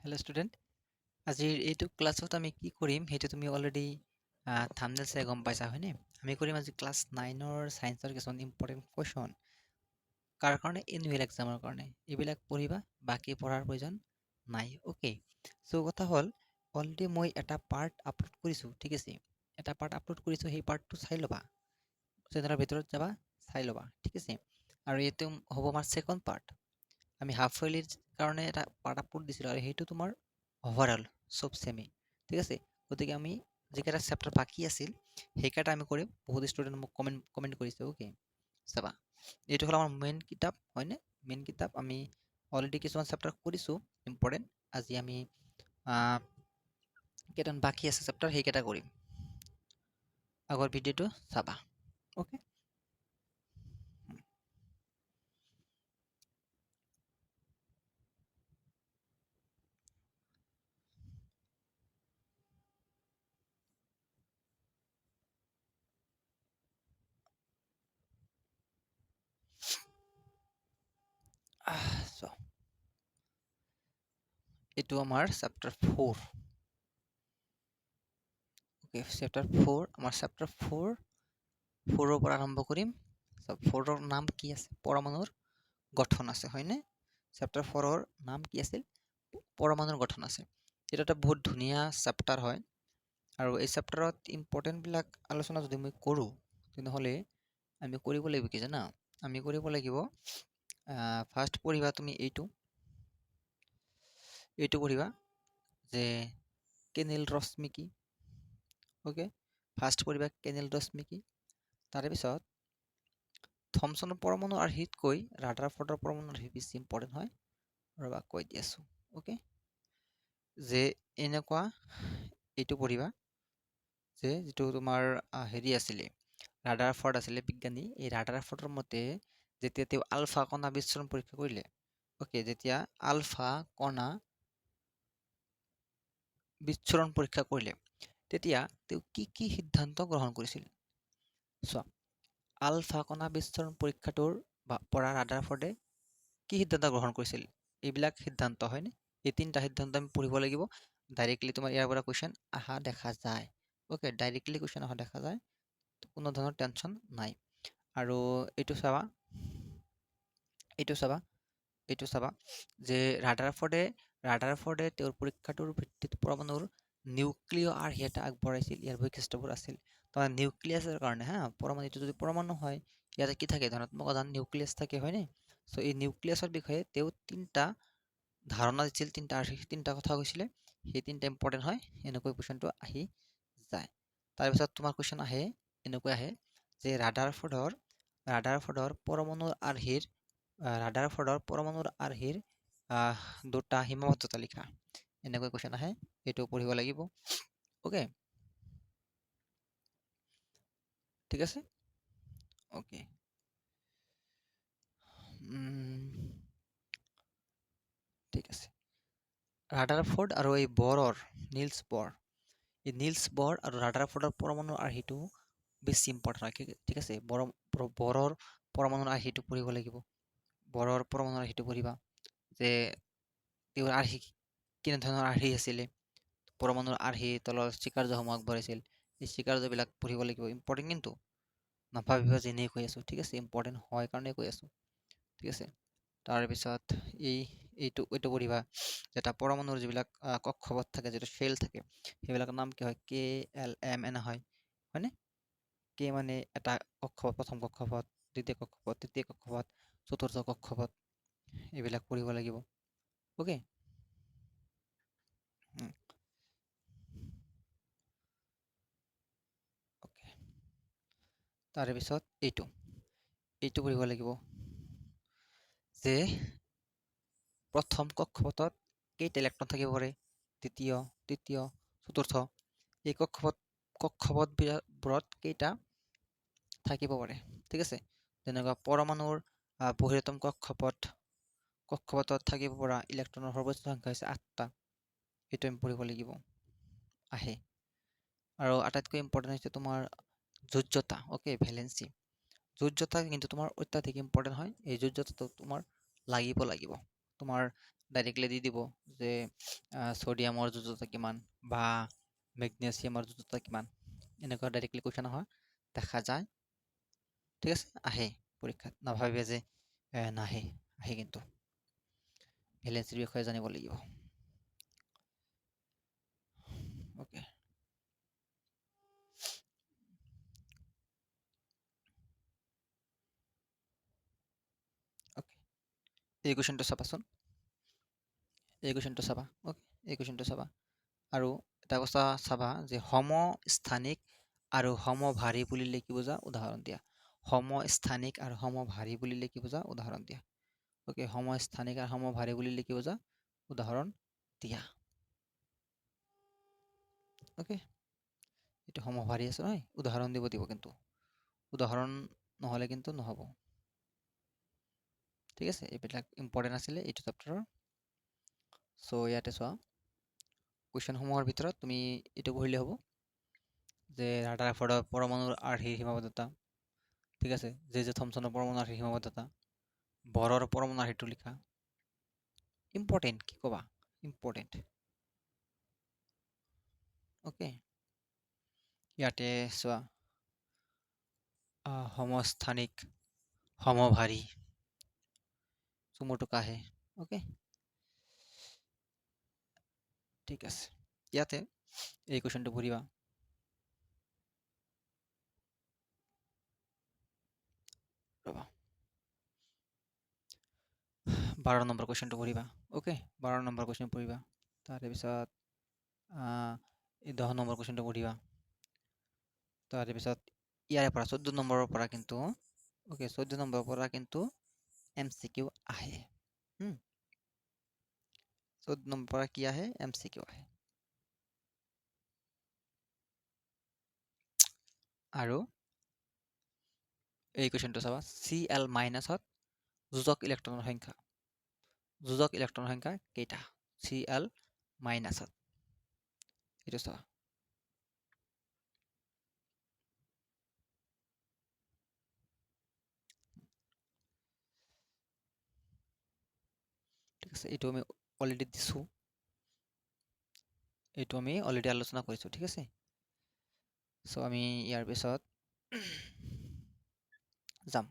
Hello' student, আজিৰ এইটো ক্লাছত আমি কি কৰিম সেইটো তুমি অলৰেডি থাম্বনেইল চাই গম পাইছা হয়নে? আমি কৰিম আজি ক্লাছ 9ৰ ছায়েন্সৰ কিছুমান ইম্পৰ্টেণ্ট কুৱেশ্যন কাৰ কাৰণে এনুৱেল এক্সামৰ কাৰণে এইবিলাক পঢ়িবা, বাকী পঢ়াৰ প্ৰয়োজন নাই। অ'কে, চ' কথা হ'ল অলৰেডি মই এটা পাৰ্ট আপলোড কৰিছোঁ, ঠিক আছে? এটা পাৰ্ট আপলোড কৰিছোঁ, সেই পাৰ্টটো চাই ল'বা, চেনেলৰ ভিতৰত যাবা, চাই ল'বা, ঠিক আছে? আৰু এইটো হ'ব আমাৰ ছেকেণ্ড পাৰ্ট। আমি হাফ ইয়াৰলিৰ কাৰণে এটা পাৰ্ট আপলোড দিছিলোঁ আৰু সেইটো তোমাৰ অভাৰঅল চব চেমি, ঠিক আছে? গতিকে আমি যিকেইটা চেপ্টাৰ বাকী আছিল সেইকেইটা আমি কৰিম। বহুত ষ্টুডেণ্ট মোক কমেণ্ট কৰিছে। অ'কে, চাবা, এইটো হ'ল আমাৰ মেইন কিতাপ হয়নে? মেইন কিতাপ আমি অলৰেডি কিছুমান চেপ্টাৰ কৰিছোঁ ইম্পৰ্টেণ্ট। আজি আমি কেইটামান বাকী আছে চেপ্টাৰ, সেইকেইটা কৰিম। আগৰ ভিডিঅ'টো চাবা। অ'কে, এইটো আমাৰ চেপ্টাৰ 4। অ'কে, চেপ্টাৰ 4, আমাৰ চেপ্টাৰ 4ৰ পৰা আৰম্ভ কৰিম। 4ৰ নাম কি আছে? পৰমাণুৰ গঠন আছে হয়নে? চেপ্টাৰ 4ৰ নাম কি আছিল? পৰমাণুৰ গঠন আছে। এইটো এটা বহুত ধুনীয়া চেপ্টাৰ হয় আৰু এই চেপ্টাৰত ইম্পৰ্টেণ্টবিলাক আলোচনা যদি মই কৰোঁ তেনেহ'লে আমি কৰিব লাগিব কি জানা? আমি কৰিব লাগিব ফাৰ্ষ্ট পঢ়িবা তুমি এইটো পঢ়িবা যে কেনেল ৰশ্মি কি। অ'কে, ফাৰ্ষ্ট পঢ়িবা কেনেল ৰশ্মি কি। তাৰপিছত থমছনৰ পৰমাণু আৰ্হিতকৈ ৰাদাৰফৰ্ডৰ পৰমাণু আৰ্হি বেছি ইম্পৰ্টেণ্ট হয়। ৰ'বা কৈ দি আছোঁ। অ'কে, যে এনেকুৱা এইটো পঢ়িবা যে যিটো তোমাৰ হেৰি আছিলে, ৰাদাৰফৰ্ড আছিলে বিজ্ঞানী। এই ৰাদাৰফৰ্ডৰ মতে যেতিয়া তেওঁ আলফা কণা বিচ্ছুৰণ পৰীক্ষা কৰিলে, অ'কে, যেতিয়া আলফা কণা বিচ্ছুৰণ পৰীক্ষা কৰিলে তেতিয়া তেওঁ কি কি সিদ্ধান্ত গ্ৰহণ কৰিছিল? চোৱা, আলফা কণা বিচ্ছুৰণ পৰীক্ষাটোৰ পৰা ৰাদাৰফৰ্ডে কি সিদ্ধান্ত গ্ৰহণ কৰিছিল? এইবিলাক সিদ্ধান্ত হয়নে? এই তিনিটা সিদ্ধান্ত আমি পঢ়িব লাগিব। ডাইৰেক্টলি তোমাৰ ইয়াৰ পৰা কুৱেশ্যন অহা দেখা যায়। অ'কে, ডাইৰেক্টলি কুৱেশ্যন অহা দেখা যায়, কোনো ধৰণৰ টেনশ্যন নাই। আৰু এইটো চাবা যে ৰাদাৰফৰ্ডে তেওঁৰ পৰীক্ষাটোৰ ভিত্তিত পৰমাণুৰ নিউক্লিয় আৰ্হি এটা আগবঢ়াইছিল। ইয়াৰ বৈশিষ্ট্যবোৰ আছিল তাৰ নিউক্লিয়াছৰ কাৰণে পৰমাণুটো যদি পৰমাণু হয় ইয়াতে কি থাকে? ধনাত্মক আধান নিউক্লিয়াছ থাকে হয়নে? চ' এই নিউক্লিয়াছৰ বিষয়ে তেওঁ তিনিটা ধাৰণা দিছিল, তিনিটা কথা কৈছিলে। সেই তিনিটা ইম্পৰ্টেণ্ট হয়, এনেকৈ কুৱেশ্যনটো আহি যায়। তাৰপিছত তোমাৰ কুৱেশ্যন আহে এনেকৈ আহে যে ৰাদাৰফৰ্ডৰ পৰমাণুৰ আৰ্হিৰ দুটা সীমাবদ্ধতা লিখা। এনেকৈ কুৱেশ্যন আহে, এইটো পঢ়িব লাগিব। অ'কে, ঠিক আছে? অ'কে, ঠিক আছে। ৰাদাৰফৰ্ড আৰু এই নিলছ বৰ আৰু ৰাদাৰফৰ্ডৰ পৰমাণুৰ আৰ্হিটো বেছি ইম্পৰ্টেণ্ট হয়, ঠিক আছে? বৰৰ পৰমাণুৰ আৰ্হিটো পঢ়িব লাগিব। বৰৰ পৰমাণুৰ আৰ্হিটো পঢ়িবা যে তেওঁৰ আৰ্হি কেনেধৰণৰ আৰ্হি আছিলে, পৰমাণুৰ আৰ্হি তলৰ স্বীকাৰ্যসমূহ আগবঢ়াইছিল। এই স্বীকাৰ্যবিলাক পঢ়িব লাগিব, ইম্পৰ্টেণ্ট কিন্তু নাভাবিবা যে এনেই কৈ আছোঁ, ঠিক আছে? ইম্পৰ্টেণ্ট হয় কাৰণে কৈ আছোঁ, ঠিক আছে? তাৰপিছত এইটো পঢ়িবা যে এটা পৰমাণুৰ যিবিলাক কক্ষপথ থাকে, যিটো শেল থাকে, সেইবিলাকৰ নাম কি হয়? KLM হয়, হয়নে? কে মানে এটা কক্ষপথ, প্ৰথম কক্ষপথ, দ্বিতীয় কক্ষপথ, তৃতীয় কক্ষপথ, চতুৰ্থ কক্ষপথ, এইবিলাক পঢ়িব লাগিব। অ'কে, অ'কে, তাৰপিছত এইটো পঢ়িব লাগিব যে প্ৰথম কক্ষপথত কেইটা ইলেক্ট্ৰন থাকিব পাৰে? দ্বিতীয়, তৃতীয়, চতুৰ্থ। এই কক্ষপথবোৰত কেইটা থাকিব পাৰে, ঠিক আছে? যেনেকুৱা পৰমাণুৰ বৃহত্তম কক্ষপথত থাকিব পৰা ইলেক্ট্ৰনৰ সৰ্বোচ্চ সংখ্যা হৈছে 8টা। এইটো আমি পঢ়িব লাগিব, আহে। আৰু আটাইতকৈ ইম্পৰ্টেণ্ট হৈছে তোমাৰ যোজ্যতা। অ'কে, ভেলেঞ্চি। যোজ্যতা কিন্তু তোমাৰ অত্যাধিক ইম্পৰ্টেণ্ট হয়। এই যোজ্যতাটো তোমাৰ লাগিব। তোমাৰ ডাইৰেক্টলি দি দিব যে ছ'ডিয়ামৰ যোজ্যতা কিমান বা মেগনেছিয়ামৰ যোজ্যতা কিমান, এনেকুৱা ডাইৰেক্টলি কুৱেশ্যন নহয়, দেখা যায়, ঠিক আছে, আহে পৰীক্ষাত, নাভাবে যে নাহে, আহে কিন্তু ভেলেঞ্চিৰ বিষয়ে জানিব লাগিব। অ'কে, অ'কে, এই কুৱেশ্যনটো চাবাচোন, এই কুৱেশ্যনটো চাবা, অ'কে, এই কুৱেশ্যনটো চাবা, আৰু এটা কথা চাবা যে সমস্থানিক আৰু সমভাৰী বুলিলে কি বুজা, উদাহৰণ দিয়া। সমস্থানিক আৰু সমভাৰী বুলিলে কি বুজা, উদাহৰণ দিয়া। অ'কে, সমস্থানিক আৰু সমভাৰী বুলিলে কি বুজা, উদাহৰণ দিয়া। অ'কে, এইটো সমভাৰী আছে নহয়, উদাহৰণ দিব দিব, কিন্তু উদাহৰণ নহ'লে কিন্তু নহ'ব, ঠিক আছে। এইবিলাক ইম্পৰ্টেণ্ট আছিলে এইটো চেপ্টাৰৰ। চ' ইয়াতে চোৱা, কুৱেশ্যনসমূহৰ ভিতৰত তুমি এইটো পঢ়িলে হ'ব যে ৰাদাৰফৰ্ডৰ পৰমাণুৰ আৰ্হিৰ সীমাবদ্ধতা, ঠিক আছে, জে থমছনৰ পৰমাণু আৰ্হিৰ সীমাবদ্ধতা, বৰৰ পৰমাণু আৰ্হিটো লিখা, ইম্পৰ্টেণ্ট, কি ক'বা, ইম্পৰ্টেণ্ট। অ'কে, ইয়াতে চোৱা, সমস্থানিক, সমভাৰী, চুমুটোকা আহে, অ'কে, ঠিক আছে। ইয়াতে এই কুৱেশ্যনটো পঢ়িবা, ৰ'বা, 12 নম্বৰ কুৱেশ্যনটো পঢ়িবা, অ'কে, 12 নম্বৰ কুৱেশ্যন পঢ়িবা, তাৰেপিছত এই 10 নম্বৰ কুৱেশ্যনটো পঢ়িবা, তাৰেপিছত ইয়াৰে পৰা 14 নম্বৰৰ পৰা কিন্তু, অ'কে, 14 নম্বৰৰ পৰা কিন্তু MCQ আহে, 14 নম্বৰৰ পৰা কি আহে, MCQ আহে। আৰু এই কুৱেশ্যনটো চাবা, Cl মাইনাছত যোজক ইলেক্ট্ৰনৰ সংখ্যা, যোজক ইলেক্ট্ৰনৰ সংখ্যা কেইটা, Cl মাইনাছত, এইটো চাবা। ঠিক আছে, এইটো আমি অলৰেডি দিছোঁ, এইটো আমি অলৰেডি আলোচনা কৰিছোঁ, ঠিক আছে। চ' আমি ইয়াৰ পিছত যাম।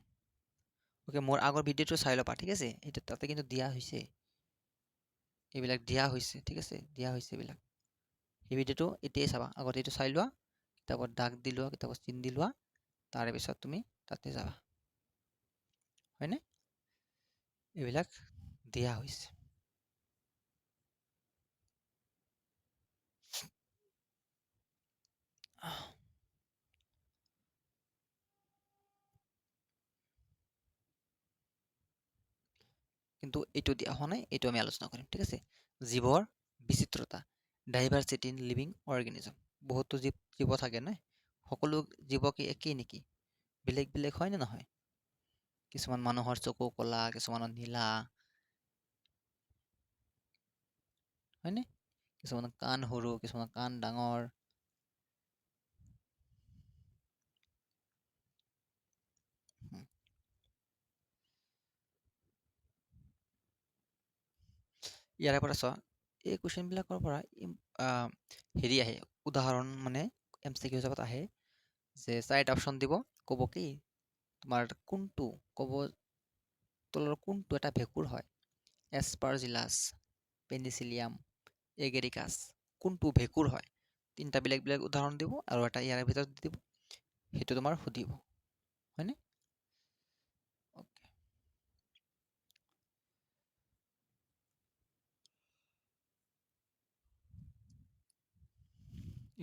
অ'কে, মোৰ আগৰ ভিডিঅ'টো চাই ল'বা, ঠিক আছে, এইটো তাতে কিন্তু দিয়া হৈছে, এইবিলাক দিয়া হৈছে, ঠিক আছে, দিয়া হৈছে এইবিলাক। সেই ভিডিঅ'টো এতিয়াই চাবা, আগতে এইটো চাই লোৱা, কিতাপত দাগ দি লোৱা, কিতাপত চিন দি লোৱা, তাৰে পিছত তুমি তাতে যাবা, হয়নে? এইবিলাক দিয়া হৈছে। কিন্তু এইটো দিয়া হোৱা নাই, এইটো আমি আলোচনা কৰিম, ঠিক আছে। জীৱৰ বিচিত্ৰতা, ডাইভাৰ্চিটি ইন লিভিং অৰ্গেনিজম, বহুতো জীৱ থাকে নে, সকলো জীৱ কি একেই নেকি, বেলেগ বেলেগ হয় নে নহয়? কিছুমান মানুহৰ চকু কলা, কিছুমানৰ নীলা, হয়নে? কিছুমানৰ কাণ সৰু, কিছুমানৰ কাণ ডাঙৰ, ইয়াৰে পৰা চোৱা, এই কুৱেশ্যনবিলাকৰ পৰা হেৰি আহে, উদাহৰণ মানে MCQ হিচাপত আহে, যে 4টা অপশ্যন দিব, ক'ব কি তোমাৰ কোনটো, ক'ব তলৰ কোনটো এটা ভেঁকুৰ হয়, এছপাৰজিলাছ, পেনিচিলিয়াম, এগেৰিকাছ, কোনটো ভেঁকুৰ হয়, 3টা বেলেগ বেলেগ উদাহৰণ দিব, আৰু এটা ইয়াৰ ভিতৰত দি দিব, সেইটো তোমাৰ সুধিব, হয়নে?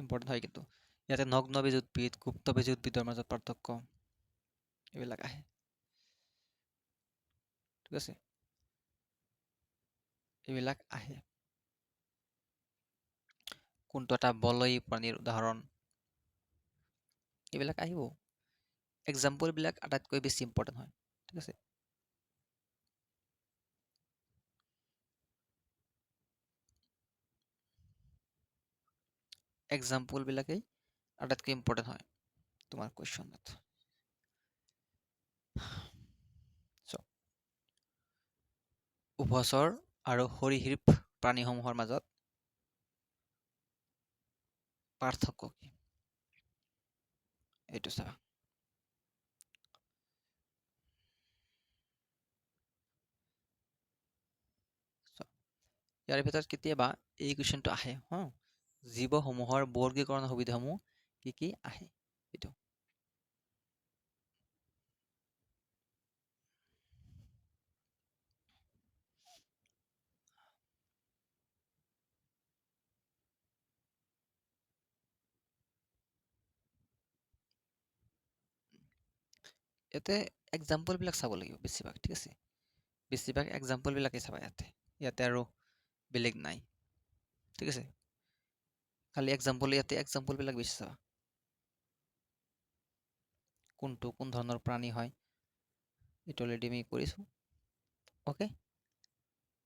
ইম্পৰ্টেণ্ট হয় কিন্তু, ইয়াতে নগ্নবীজ উদ্ভিদ, গুপ্তবীজ উদ্ভিদৰ মাজত পাৰ্থক্য, এইবিলাক আহে, ঠিক আছে, এইবিলাক আহে। কোনটো এটা বলয়ী প্ৰাণীৰ উদাহৰণ, এইবিলাক আহিব, এক্সাম্পলবিলাক আটাইতকৈ বেছি ইম্পৰ্টেণ্ট হয়, ঠিক আছে। এক্সাম্পলবিলাকেই আটাইতকৈ ইম্পৰ্টেণ্ট হয় তোমাৰ কুৱেশ্যনত। উভচৰ আৰু সৰীসৃপ প্ৰাণীসমূহৰ মাজত পাৰ্থক্য কি? এইটো চাবা। ইয়াৰ ভিতৰত কেতিয়াবা এই কুৱেশ্যনটো আহে হা, জীৱসমূহৰ বৰ্গীকৰণৰ সুবিধাসমূহ কি কি আহে এইটো। ইয়াতে এক্সাম্পলবিলাক চাব লাগিব বেছিভাগ, ঠিক আছে। বেছিভাগ এক্সাম্পলবিলাকে চাবা ইয়াতে, ইয়াতে আৰু বেলেগ নাই, ঠিক আছে। খালি এক্সাম্পল, ইয়াতে এক্সাম্পলবিলাক বেছি চাবা। কোনটো কোন ধৰণৰ প্ৰাণী হয় এইটো অলৰেডি আমি কৰিছোঁ, অ'কে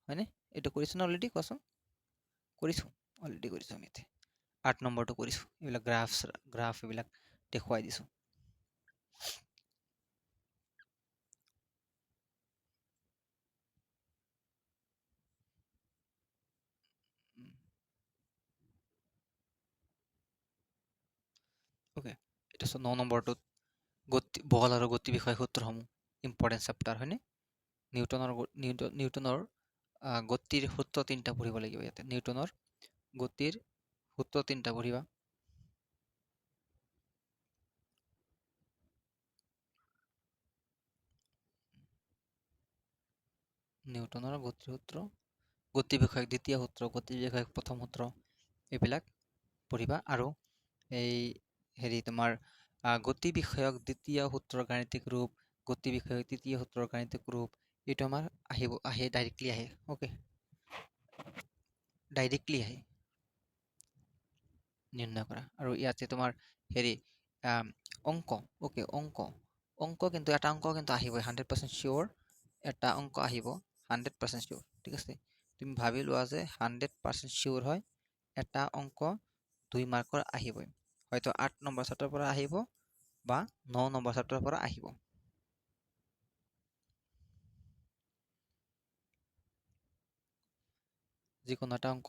হয়নে? এইটো কৰিছোঁ না অলৰেডি, কোৱাচোন। কৰিছোঁ, অলৰেডি কৰিছোঁ আমি ইয়াতে। 8 নম্বৰটো কৰিছোঁ, এইবিলাক গ্ৰাফ এইবিলাক দেখুৱাই দিছোঁ। অ'কে, এতিয়া 9 নম্বৰটোত বল আৰু গতি বিষয় সূত্ৰসমূহ ইম্পৰ্টেণ্ট চেপ্টাৰ হয়নে? নিউটনৰ গতিৰ সূত্ৰ 3টা পঢ়িব লাগিব ইয়াতে। নিউটনৰ গতিৰ সূত্ৰ 3টা পঢ়িবা। নিউটনৰ গতিৰ সূত্ৰ, গতি বিষয়ক দ্বিতীয় সূত্ৰ, গতি বিষয়ক প্ৰথম সূত্ৰ, এইবিলাক পঢ়িবা। আৰু এই তোমাৰ গতি বিষয়ক দ্বিতীয় সূত্ৰৰ গাণিতিক ৰূপ, গতি বিষয়ক তৃতীয় সূত্ৰৰ গাণিতিক ৰূপ, এইটো আমাৰ আহে ডাইৰেক্টলি আহে, অ'কে, ডাইৰেক্টলি আহে নিৰ্ণয় কৰা। আৰু ইয়াতে তোমাৰ অংক, অ'কে, অংক কিন্তু এটা অংক কিন্তু আহিবই 100% চিয়'ৰ, এটা অংক আহিব 100% চিয়'ৰ, ঠিক আছে। তুমি ভাবি লোৱা যে 100% চিয়'ৰ হয় এটা অংক 2 মাৰ্কৰ আহিবই, হয়তো 8 নম্বৰ চেপ্টাৰৰ পৰা আহিব বা 9 নম্বৰ চেপ্টাৰৰ পৰা আহিব। যিকোনো এটা অংক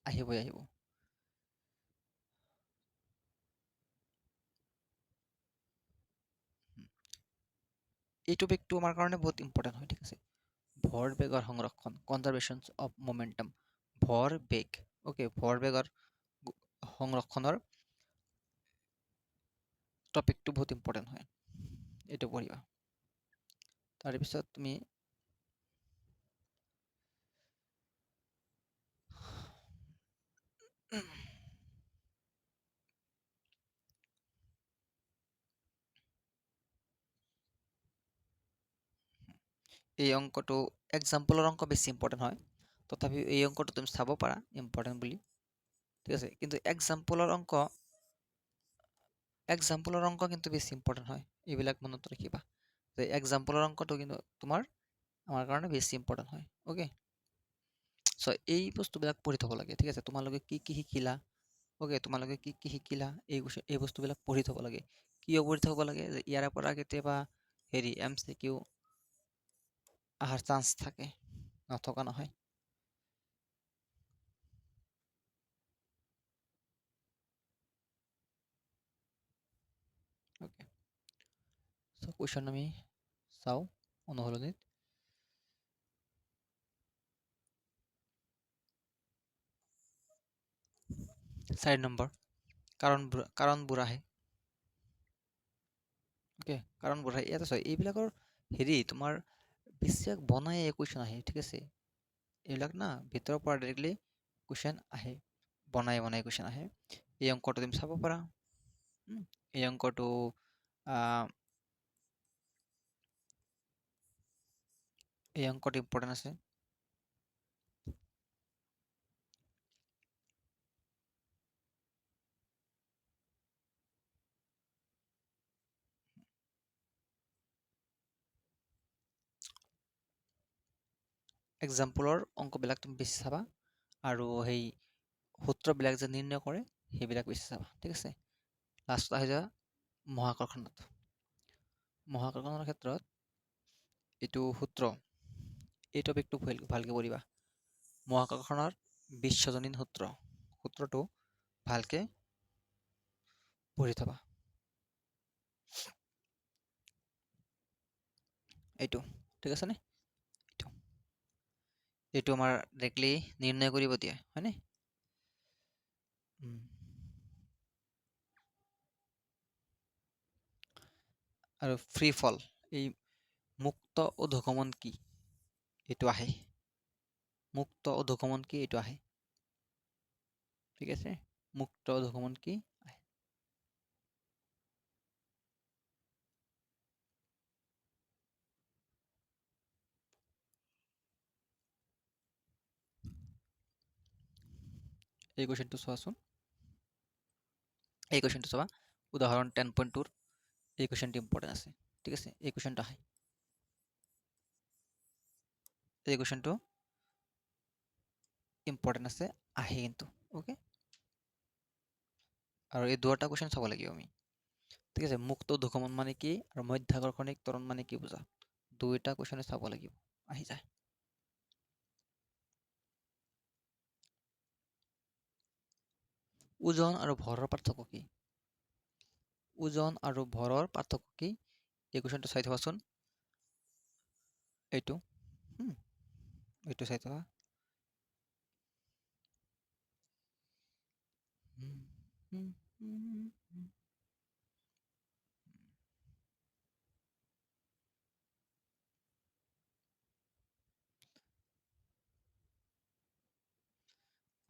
আহিবই আহিব। এই টপিকটো আমাৰ কাৰণে বহুত ইম্পৰ্টেণ্ট হয়, ঠিক আছে। ভৰবেগৰ সংৰক্ষণ, কনজাৰভেশ্যন অফ মোমেন্টাম, ভৰবেগ, অ'কে, ভৰবেগৰ সংৰক্ষণৰ টপিকটো বহুত ইম্পৰ্টেণ্ট হয়, এইটো পঢ়িবা। তাৰপিছত তুমি এই অংকটো এক্সাম্পলৰ অংক বেছি ইম্পৰ্টেণ্ট হয়, তথাপিও এই অংকটো তুমি চাব পাৰা ইম্পৰ্টেণ্ট বুলি, ঠিক আছে। কিন্তু এক্সাম্পলৰ অংক কিন্তু বেছি ইম্পৰ্টেণ্ট হয়, এইবিলাক মনত ৰাখিবা যে এক্সাম্পলৰ অংকটো কিন্তু আমাৰ কাৰণে বেছি ইম্পৰ্টেণ্ট হয়, অ'কে। চ' এই বস্তুবিলাক পঢ়ি থ'ব লাগে, ঠিক আছে। তোমালোকে কি কি শিকিলা, অ'কে, তোমালোকে কি কি শিকিলা, এই বস্তুবিলাক পঢ়ি থ'ব লাগে। কিয় পঢ়ি থ'ব লাগে? যে ইয়াৰ পৰা কেতিয়াবা MCQ অহাৰ চান্স থাকে, নথকা নহয়। অ'কে, চ' কুৱেশ্যন আমি চাওঁ অনুশীলনীত। 4 নম্বৰ, কাৰণবোৰ আহে, অ'কে, কাৰণবোৰ আহে। ইয়াতে চোৱা, এইবিলাকৰ তোমাৰ বেছিভাগ বনাই কুৱেশ্যন আহে, ঠিক আছে। এইবিলাক না ভিতৰৰ পৰা ডাইৰেক্টলি কুৱেশ্যন আহে, বনাই কুৱেশ্যন আহে। এই অংকটো তুমি চাব পাৰা, এই অংকটো ইম্পৰ্টেণ্ট আছে। এক্সাম্পলৰ অংকবিলাক তুমি বেছি চাবা, আৰু সেই সূত্ৰবিলাক যে নিৰ্ণয় কৰে সেইবিলাক বেছি চাবা, ঠিক আছে। লাষ্টত আহি যোৱা মহাকৰ্ষণত। মহাকৰ্ষণৰ ক্ষেত্ৰত এইটো সূত্ৰ, এই টপিকটো ভালকে পঢ়িবা। মহাকৰ্ষণৰ বিশ্বজনীন সূত্ৰটো ভালকে পঢ়ি থবা। এইটো ঠিক আছে নে? এইটো এইটো আমাৰ ডাইৰেক্টলি নিৰ্ণয় কৰিব দিয়ে হয়নে? আৰু ফ্ৰী ফল, এই মুক্ত অধোগমন কি? এইটো আহে। মুক্ত অধোগমন কি? এইটো আহে। ঠিক আছে? মুক্ত অধোগমন কি? আহে। এই কুৱেশ্যনটো চোৱাচোন। এই কুৱেশ্যনটো চাবা, উদাহৰণ 10.2 এই কুৱেশ্যনটো ইম্পৰ্টেণ্ট আছে। ঠিক আছে? এই কুৱেশ্যনটো আহে। এই কুৱেশ্যনটো ইম্পৰ্টেণ্ট আছে, আহে কিন্তু। অ'কে? আৰু এই দুটা কুৱেশ্যন চাব লাগিব আমি। ঠিক আছে? মুক্ত অধোগমন মানে কি আৰু মধ্যাকৰ্ষণিক ত্বৰণ মানে কি বুজা? দুইটা কুৱেশ্যনে চাব লাগিব, আহি যায়। ওজন আৰু ভৰৰ পাৰ্থক্য কি? ওজন আৰু ভৰৰ পাৰ্থক্য কি? এই কুৱেশ্যনটো চাই থবাচোন। এইটো এইটো চাই থবা।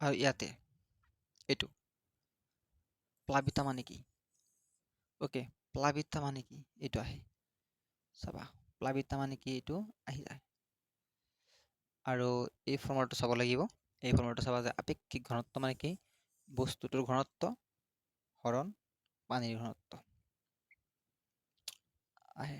আৰু ইয়াতে এইটো প্লাবিতা মানে কি? অ'কে, প্লাবিতা মানে কি? এইটো আহে। চাবা, প্লাবিতা মানে কি? এইটো আহি যায়। আৰু এই ফৰ্মুলাটো চাব লাগিব। এই ফৰ্মুলাটো চাবা যে আপেক্ষিক ঘনত্ব মানে কি? বস্তুটোৰ ঘনত্ব হৰণ পানীৰ ঘনত্ব আহে।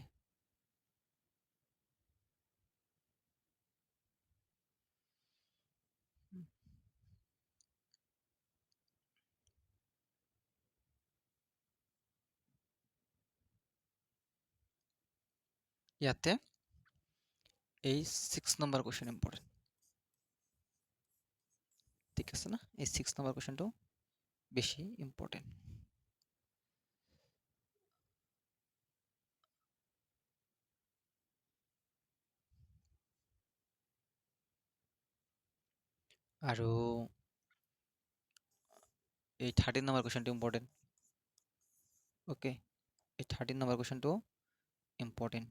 ইয়াতে এই 6 নম্বৰ কুৱেশ্যন ইম্পৰ্টেণ্ট। ঠিক আছে না? এই 6 নম্বৰ কুৱেশ্যনটো বেছি ইম্পৰ্টেণ্ট। আৰু এই 13 নম্বৰ কুৱেশ্যনটো ইম্পৰ্টেণ্ট। অ'কে, এই 13 নম্বৰ কুৱেশ্যনটো ইম্পৰ্টেণ্ট।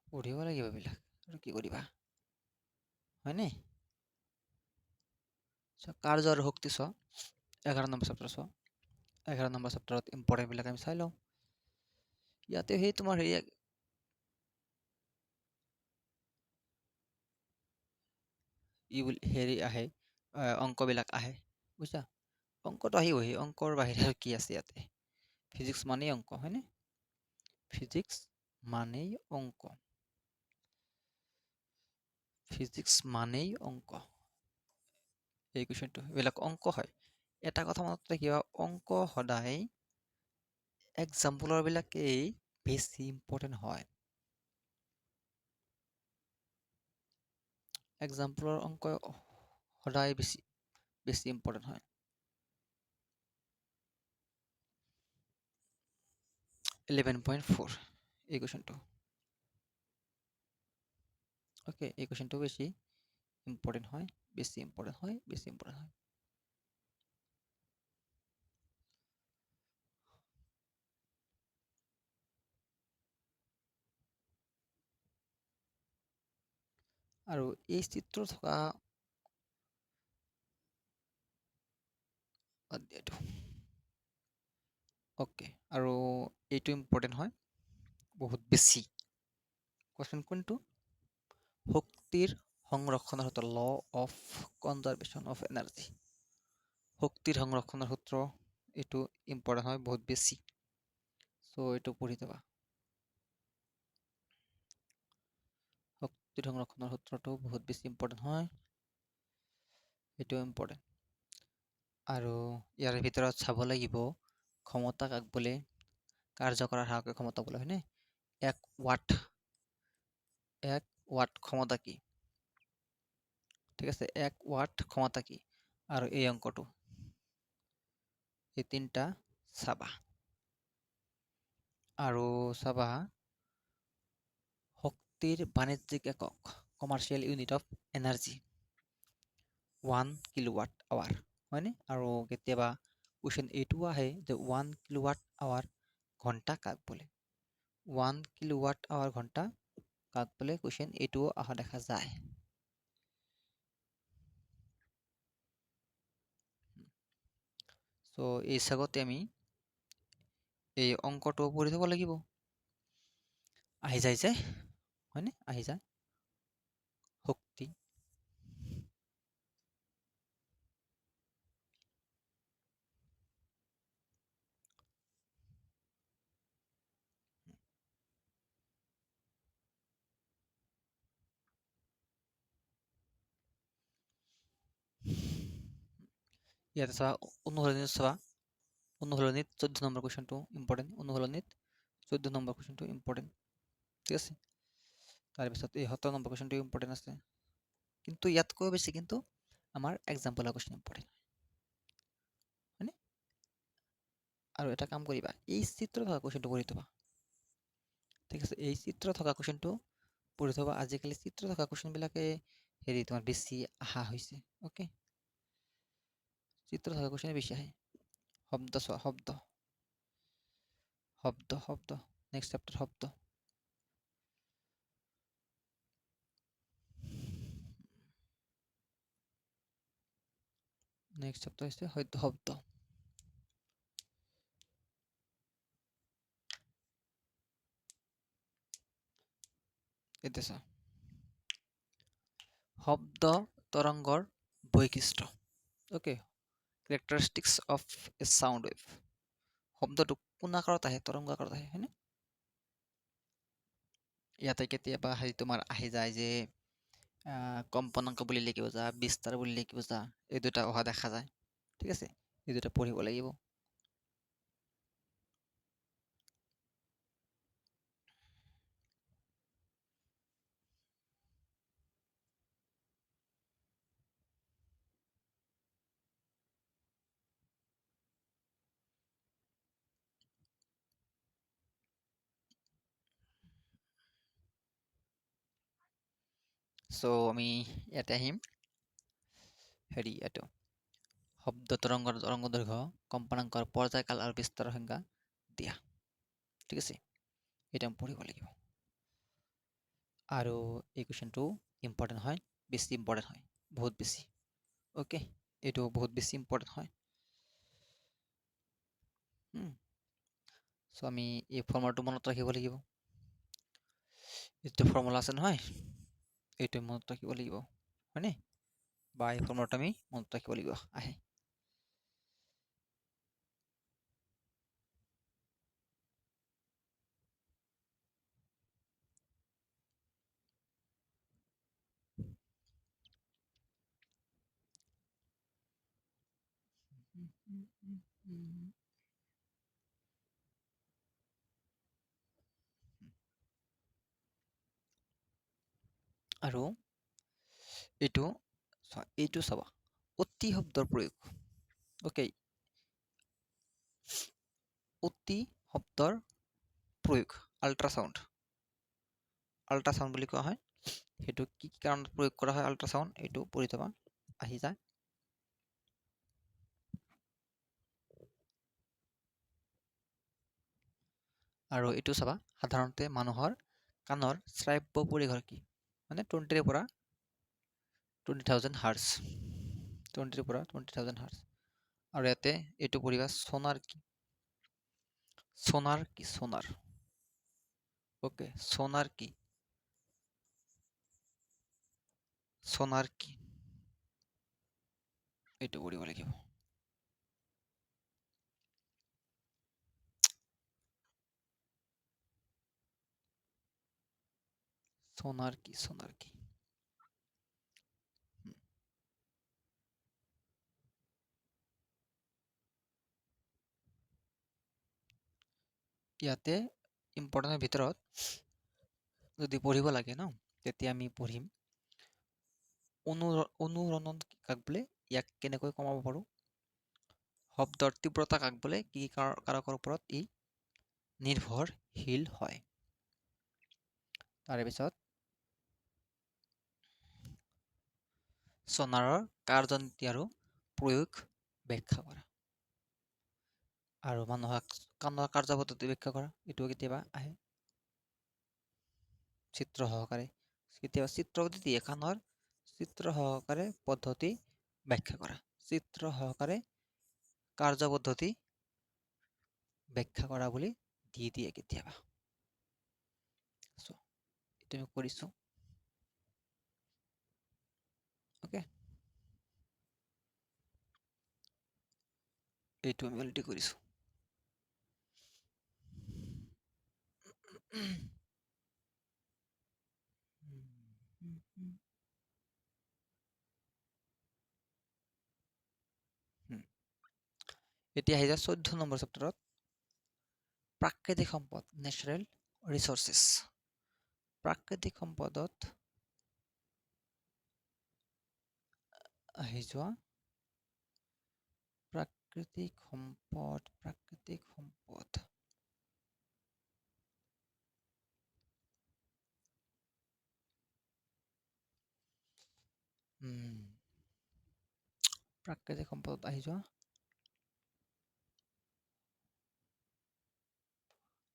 পঢ়িব লাগিব এইবিলাক, আৰু কি কৰিবা হয়নে? কাৰ্য আৰু শক্তি চোৱা, 11 নম্বৰ চেপ্টাৰ চোৱা। 11 নম্বৰ চেপ্টাৰত ইম্পৰ্টেণ্টবিলাক আমি চাই লওঁ। ইয়াতে সেই তোমাৰ হেৰি আহে, অংকবিলাক আহে, বুজিছা? অংকটো আহিবহি, অংকৰ বাহিৰে আৰু কি আছে ইয়াতে? ফিজিক্স মানেই অংক হয়নে? ফিজিক্স মানেই অংক। ফিজিক্স মানেই অংক। এই কুৱেশ্যনটো এইবিলাক অংক হয়। এটা কথা মনত ৰাখিবা, অংক সদায় এক্সাম্পলৰ বিলাকেই বেছি ইম্পৰ্টেণ্ট হয়। এক্সাম্পলৰ অংক সদায় বেছি ইম্পৰ্টেণ্ট হয়। 11.4 এই কুৱেশ্যনটো। অ'কে, এই কুৱেশ্যনটো বেছি ইম্পৰ্টেণ্ট হয়, বেছি ইম্পৰ্টেণ্ট হয়, বেছি ইম্পৰ্টেণ্ট হয়। আৰু এই চিত্ৰ থকা এইটো অ'কে, আৰু এইটো ইম্পৰ্টেণ্ট হয় বহুত বেছি। কোৱাচোন কোনটো? শক্তিৰ সংৰক্ষণৰ সূত্ৰ, law of conservation of energy. শক্তিৰ সংৰক্ষণৰ সূত্ৰ, এইটো ইম্পৰ্টেণ্ট হয় বহুত বেছি। চ' এইটো পঢ়ি যাবা। শক্তিৰ সংৰক্ষণৰ সূত্ৰটো বহুত বেছি ইম্পৰ্টেণ্ট হয়, এইটো ইম্পৰ্টেণ্ট। আৰু ইয়াৰ ভিতৰত চাব লাগিব ক্ষমতা কাক বোলে? কাৰ্য কৰাৰ হাৰকে ক্ষমতা বোলে হয়নে? 1 ৱাট ক্ষমতা কি? ঠিক আছে, 1 ওয়াট ক্ষমতা কি, আৰু এই অংকটো, এই তিনটা চাবা। আৰু চাবা শক্তিৰ বাণিজ্যিক একক, commercial unit of energy, 1 kilowatt hour, হয়নে? আৰু কেতিয়াবা কুৱেশ্যন এইটোও আহে যে 1 কিলোৱাট আৱাৰ ঘণ্টা কাক বোলে? 1 কিলোৱাট আৱাৰ ঘণ্টা কাক বোলে? কুৱেশ্যন এইটোও অহা দেখা যায়। চ' এই চাগতে আমি এই অংকটো পঢ়ি থব লাগিব। আহি যায় যে, হয়নে? আহি যায় শক্তি ইয়াতে চাবা অনুশীলনীত চাবা, অনুশীলনীত 14 নম্বৰ কুৱেশ্যনটো ইম্পৰ্টেণ্ট, অনুশীলনীত 14 নম্বৰ কুৱেশ্যনটো ইম্পৰ্টেণ্ট, ঠিক আছে? তাৰপিছত এই 17 নম্বৰ কুৱেশ্যনটো ইম্পৰ্টেণ্ট আছে, কিন্তু ইয়াতকৈ বেছি কিন্তু আমাৰ এক্সাম্পলৰ কুৱেশ্যন ইম্পৰ্টেণ্ট, হয়নে? আৰু এটা কাম কৰিবা, এই চিত্ৰ থকা কুৱেশ্যনটো কৰি থবা, ঠিক আছে? এই চিত্ৰ থকা কুৱেশ্যনটো পঢ়ি থবা। আজিকালি চিত্ৰ থকা কুৱেশ্যনবিলাকে হেৰি তোমাৰ বেছি আহা হৈছে, অ'কে? চিত্ৰ থকা কুৱেশ্যনে বেছি আহে। শব্দ চোৱা, শব্দ শব্দ শব্দ নেক্সট চেপ্টাৰ শব্দ। নেক্সট চেপ্টাৰ হৈছে শব্দ। এতিয়া চা, শব্দ তৰংগৰ বৈশিষ্ট্য, okay? Characteristics of A sound wave. শব্দটো কোন আকাৰত আহে? তৰংগ আকাৰত আহে, হয়নে? ইয়াতে কেতিয়াবা হেৰি তোমাৰ আহি যায় যে কম্পনাংক বুলি লিখিব যা, বিস্তাৰ বুলি লিখিব যা, এই দুটা অহা দেখা যায়, ঠিক আছে? এই দুটা পঢ়িব লাগিব। চ' আমি ইয়াতে আহিম হেৰি এইটো শব্দ তৰংগৰ তৰংগ দৈৰ্ঘ্য, কম্পনাংকৰ পৰ্যায়কাল আৰু বিস্তাৰৰ সংজ্ঞা দিয়া, ঠিক আছে? এটা আমি পঢ়িব লাগিব। আৰু এই কুৱেশ্যনটো ইম্পৰ্টেণ্ট হয়, বেছি ইম্পৰ্টেণ্ট হয়, বহুত বেছি, অ'কে? এইটো বহুত বেছি ইম্পৰ্টেণ্ট হয়। চ' আমি এই ফৰ্মুলাটো মনত ৰাখিব লাগিব। এইটো ফৰ্মুলা আছে নহয়, এইটো মনত ৰাখিব লাগিব, হয়নে? বা এই ফৰ্মুলাটো আমি মনত ৰাখিব লাগিব, আহে। আৰু এইটো চাবা, অতি শব্দৰ প্ৰয়োগ, অ'কে? অতি শব্দৰ প্ৰয়োগ, আল্ট্ৰাচাউণ্ড বুলি কোৱা হয়। সেইটো কি কাৰণত প্ৰয়োগ কৰা হয় আল্ট্ৰাচাউণ্ড, এইটো পঢ়ি থবা, আহি যায়। আৰু এইটো চাবা, সাধাৰণতে মানুহৰ কাণৰ শ্ৰাব্য পৰিঘৰ কি, মানে 20ৰ পৰা 20,000 হাৰ্জ, 20ৰ পৰা 20,000 হাৰ্জ। আৰু ইয়াতে এইটো পঢ়িবা, সোনাৰ কি, সোনাৰ কি, সোনাৰ, অ'কে? সোনাৰ কি, সোনাৰ কি, এইটো পঢ়িব লাগিব। সোনাৰ কি, সোনাৰ কি? ইয়াতে ইম্পৰ্টেণ্টৰ ভিতৰত যদি পঢ়িব লাগে ন, তেতিয়া আমি পঢ়িম অনুৰণন কাক বোলে? ইয়াক কেনেকৈ কমাব পাৰোঁ? শব্দৰ তীব্ৰতা কাক বোলে? কি কাৰকৰ ওপৰত ই নিৰ্ভৰশীল হয়? তাৰে পিছত ছনাৰৰ কাৰ্যনীতি আৰু প্ৰয়োগ ব্যাখ্যা কৰা। আৰু মানুহক কাণৰ কাৰ্য পদ্ধতি ব্যাখ্যা কৰা, এইটো কেতিয়াবা আহে চিত্ৰ সহকাৰে। কেতিয়াবা চিত্ৰ পদ্ধতি কাণৰ চিত্ৰ সহকাৰে পদ্ধতি ব্যাখ্যা কৰা, চিত্ৰ সহকাৰে কাৰ্য পদ্ধতি ব্যাখ্যা কৰা বুলি দি দিয়ে কেতিয়াবা। এইটো আমি কৰিছো। অকে, এইটো আমি অলৰেডি কৰিছো। এতিয়া আহি যায় 14 নম্বৰ চেপ্টাৰত, প্ৰাকৃতিক সম্পদ, নেচাৰেল ৰিচোৰ্চেছ। প্ৰাকৃতিক সম্পদত আহি যোৱা প্ৰাকৃতিক সম্পদ, প্ৰাকৃতিক সম্পদ। প্ৰাকৃতিক সম্পদত আহি যোৱা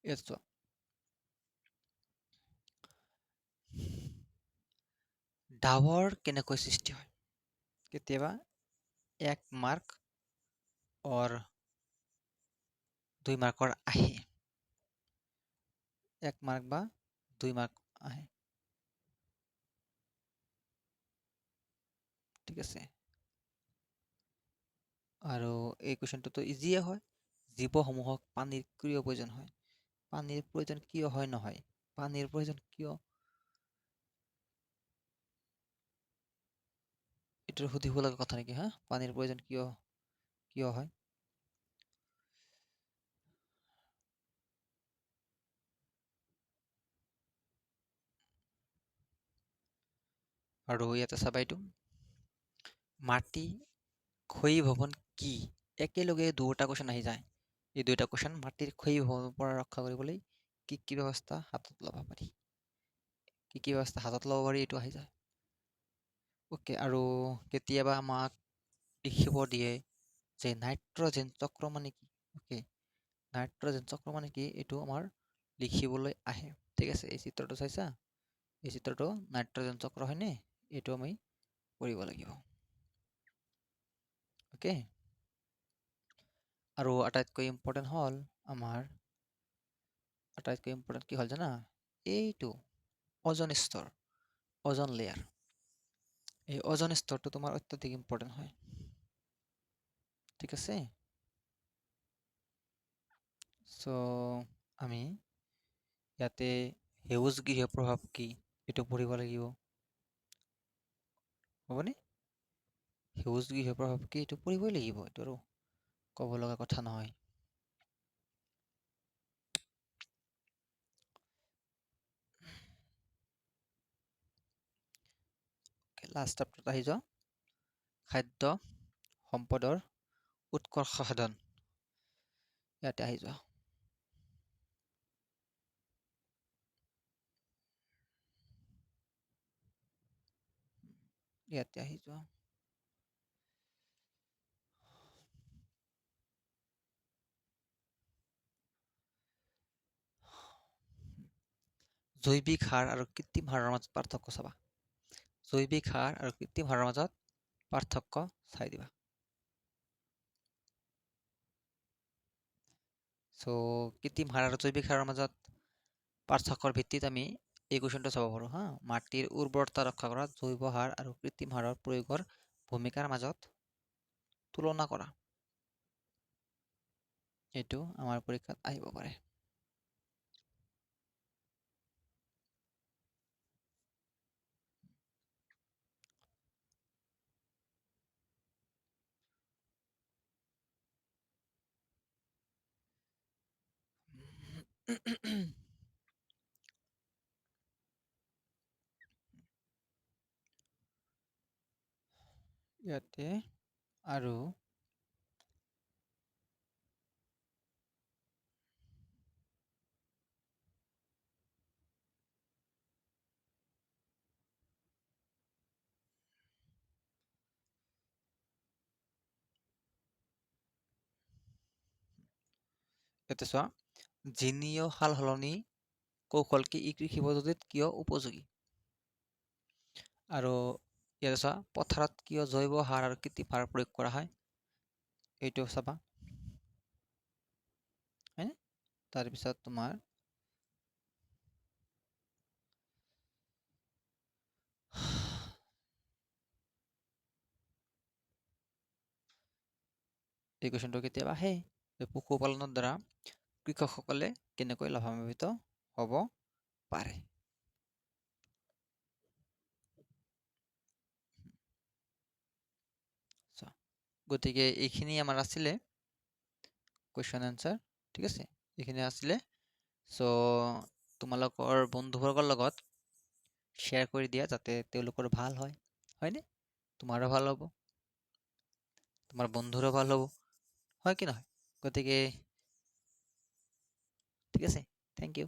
ইয়াত চোৱা, ডাৱৰ কেনেকৈ সৃষ্টি হয়? কেতিয়াবা 1 মাৰ্ক অৰ 2 মাৰ্কৰ আহে, 1 মাৰ্ক বা 2 মাৰ্ক আহে, ঠিক আছে। আৰু এই কুৱেশ্যনটোতো ইজিয়ে হয়, জীৱসমূহক পানীৰ কিয় প্ৰয়োজন হয়? পানীৰ প্ৰয়োজন কিয় হয় নহয়? পানীৰ প্ৰয়োজন কিয়? এইটো সুধিব লগা কথা নেকি? হা, পানীৰ প্ৰয়োজন কিয় হয়? আৰু ইয়াতে চাবা, এইটো মাটি ক্ষয়ীভৱন কি? একেলগে দুটা কুৱেশ্যন আহি যায়। এই দুটা কুৱেশ্যন মাটিৰ ক্ষয়ীভৱনৰ পৰা ৰক্ষা কৰিবলৈ কি ব্যৱস্থা হাতত ল'ব পাৰি? কি ব্যৱস্থা হাতত ল'ব পাৰি, এইটো আহি যায়। ওকে, আৰু কেতিয়াবা আমাক লিখিব দিয়ে যে নাইট্ৰজেন চক্ৰ মানে কি? ওকে, নাইট্ৰজেন চক্ৰ মানে কি, এইটো আমাৰ লিখিবলৈ আহে, ঠিক আছে। এই চিত্ৰটো চাইছা? এই চিত্ৰটো নাইট্ৰজেন চক্ৰ হয়নে? এইটো আমি কৰিব লাগিব। ওকে, আৰু আটাইতকৈ ইম্পৰ্টেণ্ট হ'ল আমাৰ আটাইতকৈ ইম্পৰ্টেণ্ট কি হ'ল জানা? এইটো ওজন স্তৰ, ওজন লেয়াৰ। এই ওজন স্তৰটো তোমাৰ অত্যাধিক ইম্পৰ্টেণ্ট হয়, ঠিক আছে। চ' আমি ইয়াতে সেউজ গৃহ প্ৰভাৱ কি, এইটো পঢ়িব লাগিব, হ'বনে? সেউজ গৃহ প্ৰভাৱ কি, এইটো পঢ়িবই লাগিব, এইটো আৰু ক'ব লগা কথা নহয়। লাষ্ট চেপ্টাৰত আহি যোৱা, খাদ্য সম্পদৰ উৎকৰ্ষ সাধন। ইয়াতে আহি যোৱা, ইয়াতে আহি যোৱা। জৈৱিক সাৰ আৰু কৃত্ৰিম সাৰৰ মাজত পাৰ্থক্য চাবা। জৈৱিক সাৰ আৰু কৃত্ৰিম সাৰৰ মাজত পাৰ্থক্য চাই দিবা। চ' কৃত্ৰিম সাৰ আৰু জৈৱিক সাৰৰ মাজত পাৰ্থক্যৰ ভিত্তিত আমি এই কুৱেশ্যনটো চাব পাৰোঁ হা। মাটিৰ উৰ্বৰতা ৰক্ষা কৰা জৈৱ সাৰ আৰু কৃত্ৰিম সাৰৰ প্ৰয়োগৰ ভূমিকাৰ মাজত তুলনা কৰা। এইটো আমাৰ পৰীক্ষাত আহিব পাৰে। ইয়াতে আৰু ইয়াতে চোৱা জিনীয় সাল সলনি কৌশল কি ই কৃষি পদ্ধতিত কিয় উপযোগী? আৰু ইয়াতে চোৱা পথাৰত কিয় জৈৱ সাৰ আৰু কৃত্ৰিম সাৰ প্ৰয়োগ কৰা হয় এইটো চাবা, হয়নে? তাৰপিছত তোমাৰ এই কুৱেশ্যনটো কেতিয়াবা আহে যে পশুপালনৰ দ্বাৰা কৃষকসকলে কেনেকৈ লাভান্বিত হ'ব পাৰে। গতিকে এইখিনি আমাৰ আছিলে কুৱেশ্যন এনচাৰ, ঠিক আছে? এইখিনি আছিলে। চ' তোমালোকৰ বন্ধুবৰ্গৰ লগত শ্বেয়াৰ কৰি দিয়া যাতে তেওঁলোকৰ ভাল হয়, হয়নে? তোমাৰো ভাল হ'ব, তোমাৰ বন্ধুৰো ভাল হ'ব, হয় কি নহয়? গতিকে ঠিক আছে, থেংক ইউ।